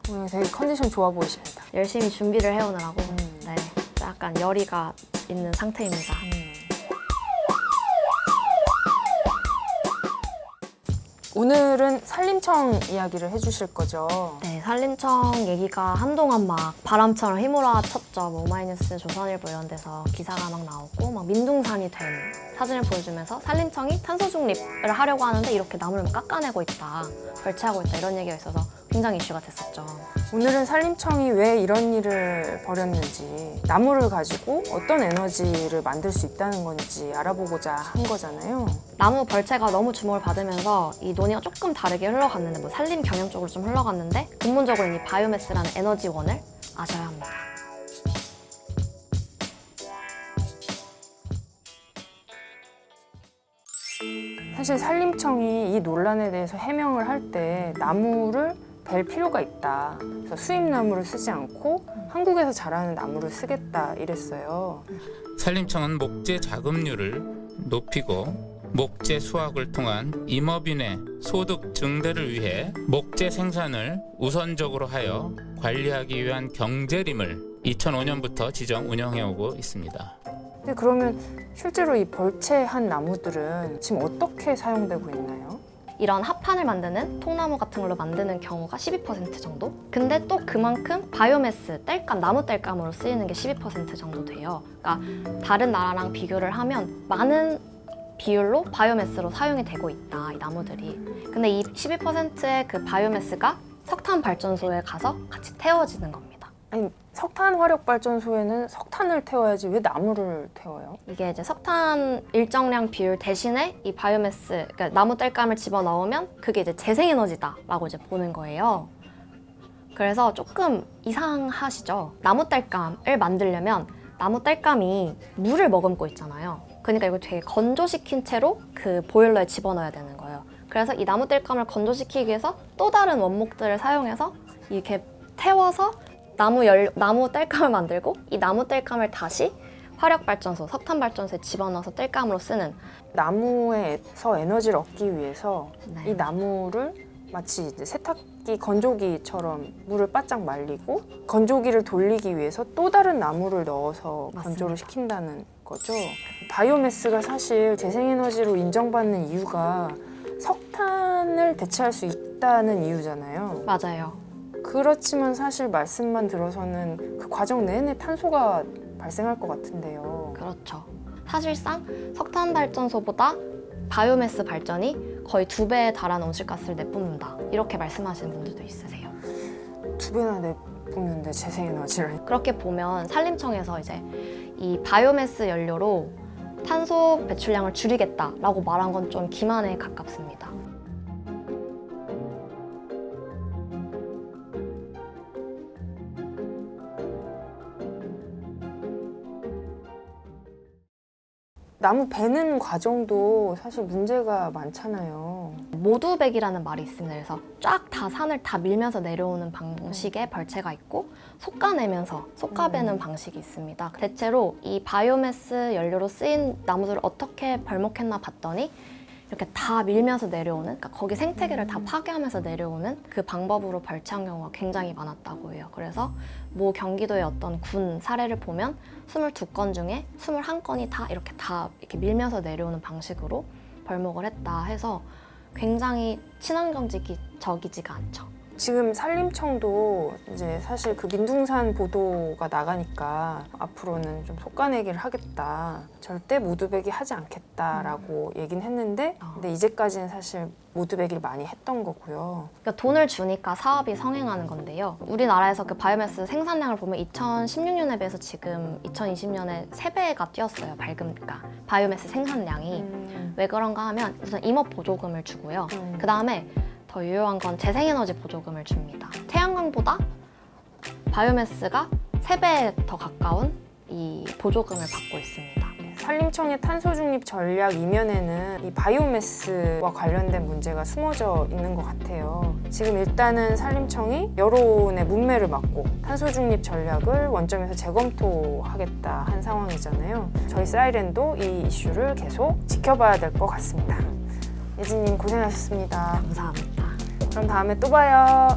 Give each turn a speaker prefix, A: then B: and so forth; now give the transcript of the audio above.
A: 오늘 되게 컨디션 좋아 보이십니다.
B: 열심히 준비를 해오느라고 네, 약간 열의가 있는 상태입니다.
A: 오늘은 산림청 이야기를 해주실 거죠?
B: 네, 산림청 얘기가 한동안 막 바람처럼 휘몰아쳤죠. 뭐 오마이뉴스, 조선일보 이런 데서 기사가 막 나오고 막 민둥산이 된 사진을 보여주면서 산림청이 탄소 중립을 하려고 하는데 이렇게 나무를 막 깎아내고 있다, 벌채하고 있다 이런 얘기가 있어서 굉장히 이슈가 됐었죠.
A: 오늘은 산림청이 왜 이런 일을 벌였는지, 나무를 가지고 어떤 에너지를 만들 수 있다는 건지 알아보고자 한 거잖아요.
B: 나무 벌채가 너무 주목을 받으면서 이 논의가 조금 다르게 흘러갔는데 뭐 산림 경영 쪽으로 좀 흘러갔는데 근본적으로 이 바이오매스라는 에너지원을 아셔야 합니다.
A: 사실 산림청이 이 논란에 대해서 해명을 할 때 나무를 벨 필요가 있다. 그래서 수입나무를 쓰지 않고 한국에서 자라는 나무를 쓰겠다 이랬어요.
C: 산림청은 목재 자급률을 높이고 목재 수확을 통한 임업인의 소득 증대를 위해 목재 생산을 우선적으로 하여 관리하기 위한 경제림을 2005년부터 지정 운영해오고 있습니다.
A: 근데 그러면 실제로 이 벌채한 나무들은 지금 어떻게 사용되고 있나요?
B: 이런 합판을 만드는 통나무 같은 걸로 만드는 경우가 12% 정도? 근데 또 그만큼 바이오매스, 땔감, 나무 땔감으로 쓰이는 게 12% 정도 돼요. 그러니까 다른 나라랑 비교를 하면 많은 비율로 바이오매스로 사용이 되고 있다, 이 나무들이. 근데 이 12%의 그 바이오매스가 석탄 발전소에 가서 같이 태워지는 겁니다.
A: 아니, 석탄 화력 발전소에는 석탄을 태워야지 왜 나무를 태워요?
B: 이게 이제 석탄 일정량 비율 대신에 이 바이오매스, 그러니까 나무 땔감을 집어넣으면 그게 이제 재생에너지다라고 이제 보는 거예요. 그래서 조금 이상하시죠? 나무 땔감을 만들려면 나무 땔감이 물을 머금고 있잖아요. 그러니까 이걸 되게 건조시킨 채로 그 보일러에 집어넣어야 되는 거예요. 그래서 이 나무 땔감을 건조시키기 위해서 또 다른 원목들을 사용해서 이렇게 태워서 나무 땔감을 만들고 이 나무 땔감을 다시 화력발전소, 석탄발전소에 집어넣어서 땔감으로 쓰는.
A: 나무에서 에너지를 얻기 위해서
B: 네.
A: 이 나무를 마치 이제 세탁기 건조기처럼 물을 바짝 말리고 건조기를 돌리기 위해서 또 다른 나무를 넣어서
B: 맞습니다.
A: 건조를 시킨다는 거죠. 바이오매스가 사실 재생에너지로 인정받는 이유가 석탄을 대체할 수 있다는 이유잖아요.
B: 맞아요.
A: 그렇지만 사실 말씀만 들어서는 그 과정 내내 탄소가 발생할 것 같은데요.
B: 그렇죠. 사실상 석탄 발전소보다 바이오매스 발전이 거의 2배에 달하는 온실가스를 내뿜는다, 이렇게 말씀하시는 분들도 있으세요.
A: 2배나 내뿜는데 재생에너지를.
B: 그렇게 보면 산림청에서 이제 이 바이오매스 연료로 탄소 배출량을 줄이겠다라고 말한 건 좀 기만에 가깝습니다.
A: 나무 베는 과정도 사실 문제가 많잖아요.
B: 모두백이라는 말이 있습니다. 그래서 쫙 다 산을 다 밀면서 내려오는 방식의 벌채가 있고 솎아내면서 솎아베는 방식이 있습니다. 대체로 이 바이오매스 연료로 쓰인 나무들을 어떻게 벌목했나 봤더니 이렇게 다 밀면서 내려오는, 그러니까 거기 생태계를 다 파괴하면서 내려오는 그 방법으로 벌채한 경우가 굉장히 많았다고 해요. 그래서 모 경기도의 어떤 군 사례를 보면 22건 중에 21건이 다 이렇게 밀면서 내려오는 방식으로 벌목을 했다 해서 굉장히 친환경적이지가 않죠.
A: 지금 산림청도 이제 사실 그 민둥산 보도가 나가니까 앞으로는 좀 속가내기를 하겠다, 절대 모두배기 하지 않겠다라고 얘기는 했는데, 근데 이제까지는 사실 모두배기를 많이 했던 거고요.
B: 그러니까 돈을 주니까 사업이 성행하는 건데요. 우리나라에서 그 바이오매스 생산량을 보면 2016년에 비해서 지금 2020년에 3배가 뛰었어요. 그러니까 바이오매스 생산량이. 왜 그런가 하면 우선 임업 보조금을 주고요. 그 다음에 더 유효한 건 재생에너지 보조금을 줍니다. 태양광보다 바이오매스가 3배 더 가까운 이 보조금을 받고 있습니다.
A: 산림청의 탄소 중립 전략 이면에는 이 바이오매스와 관련된 문제가 숨어져 있는 것 같아요. 지금 일단은 산림청이 여론의 문매를 막고 탄소 중립 전략을 원점에서 재검토하겠다 한 상황이잖아요. 저희 사이렌도 이 이슈를 계속 지켜봐야 될 것 같습니다. 예진님 고생하셨습니다.
B: 감사합니다.
A: 그럼 다음에 또 봐요.